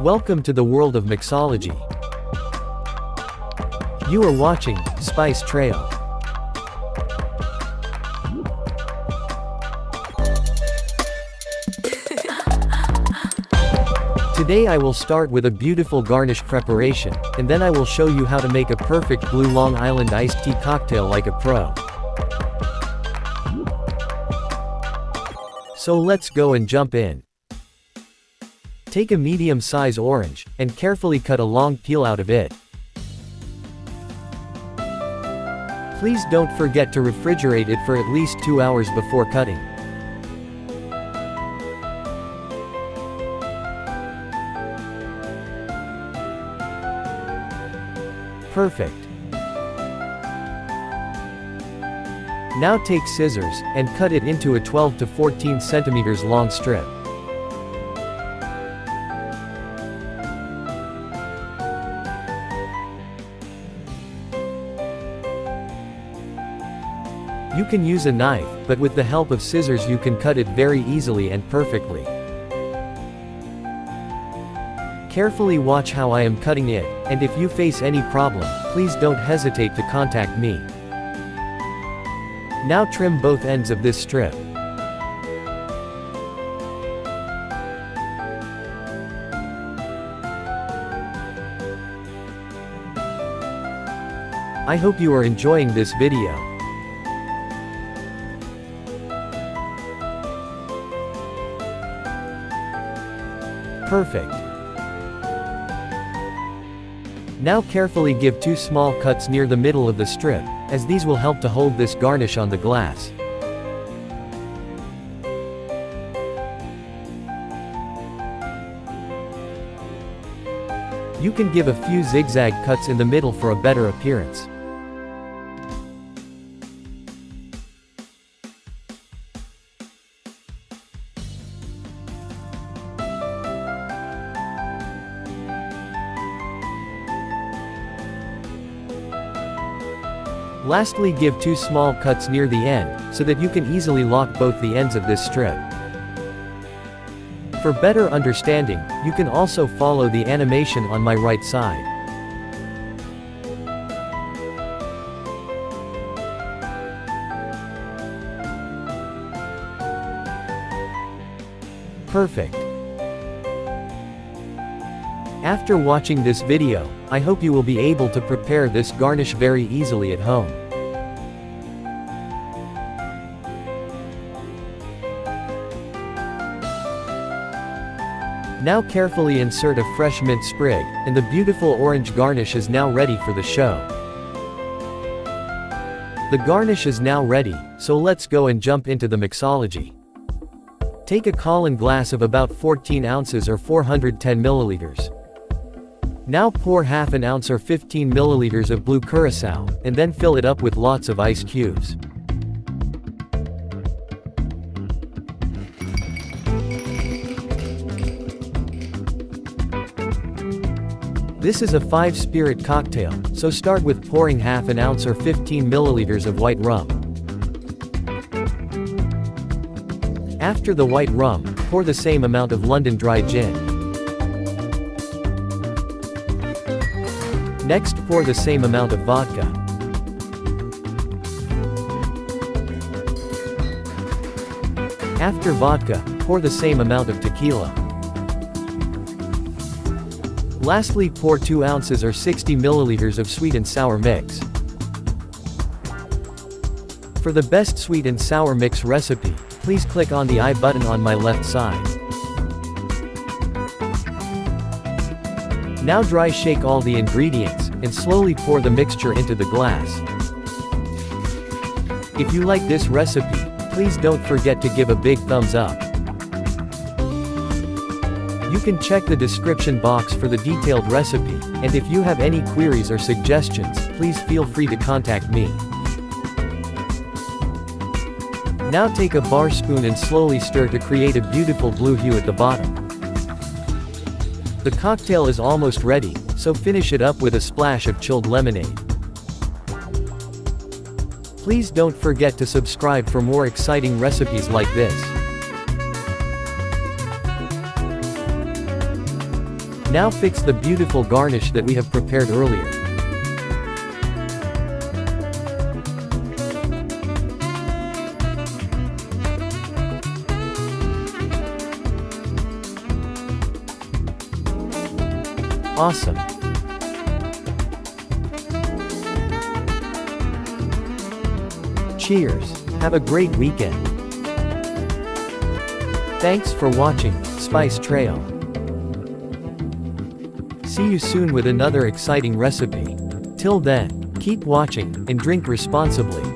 Welcome to the world of mixology. You are watching Spice Trail. Today I will start with a beautiful garnish preparation, and then I will show you how to make a perfect blue Long Island iced tea cocktail like a pro. So let's go and jump in. Take a medium-size orange, and carefully cut a long peel out of it. Please don't forget to refrigerate it for at least 2 hours before cutting. Perfect. Now take scissors, and cut it into a 12 to 14 centimeters long strip. You can use a knife, but with the help of scissors you can cut it very easily and perfectly. Carefully watch how I am cutting it, and if you face any problem, please don't hesitate to contact me. Now trim both ends of this strip. I hope you are enjoying this video. Perfect. Now carefully give 2 small cuts near the middle of the strip, as these will help to hold this garnish on the glass. You can give a few zigzag cuts in the middle for a better appearance. Lastly, give 2 small cuts near the end, so that you can easily lock both the ends of this strip. For better understanding, you can also follow the animation on my right side. Perfect. After watching this video, I hope you will be able to prepare this garnish very easily at home. Now carefully insert a fresh mint sprig, and the beautiful orange garnish is now ready for the show. The garnish is now ready, so let's go and jump into the mixology. Take a Colin glass of about 14 ounces or 410 milliliters. Now pour half an ounce or 15 milliliters of blue curacao, and then fill it up with lots of ice cubes. This is a 5-spirit cocktail, so start with pouring half an ounce or 15 milliliters of white rum. After the white rum, pour the same amount of London dry gin. Next, pour the same amount of vodka. After vodka, pour the same amount of tequila. Lastly, pour 2 ounces or 60 milliliters of sweet and sour mix. For the best sweet and sour mix recipe, please click on the I button on my left side. Now dry shake all the ingredients, and slowly pour the mixture into the glass. If you like this recipe, please don't forget to give a big thumbs up. You can check the description box for the detailed recipe, and if you have any queries or suggestions, please feel free to contact me. Now take a bar spoon and slowly stir to create a beautiful blue hue at the bottom. The cocktail is almost ready, so finish it up with a splash of chilled lemonade. Please don't forget to subscribe for more exciting recipes like this. Now fix the beautiful garnish that we have prepared earlier. Awesome. Cheers. Have a great weekend. Thanks for watching Spice Trail. See you soon with another exciting recipe. Till then, keep watching and drink responsibly.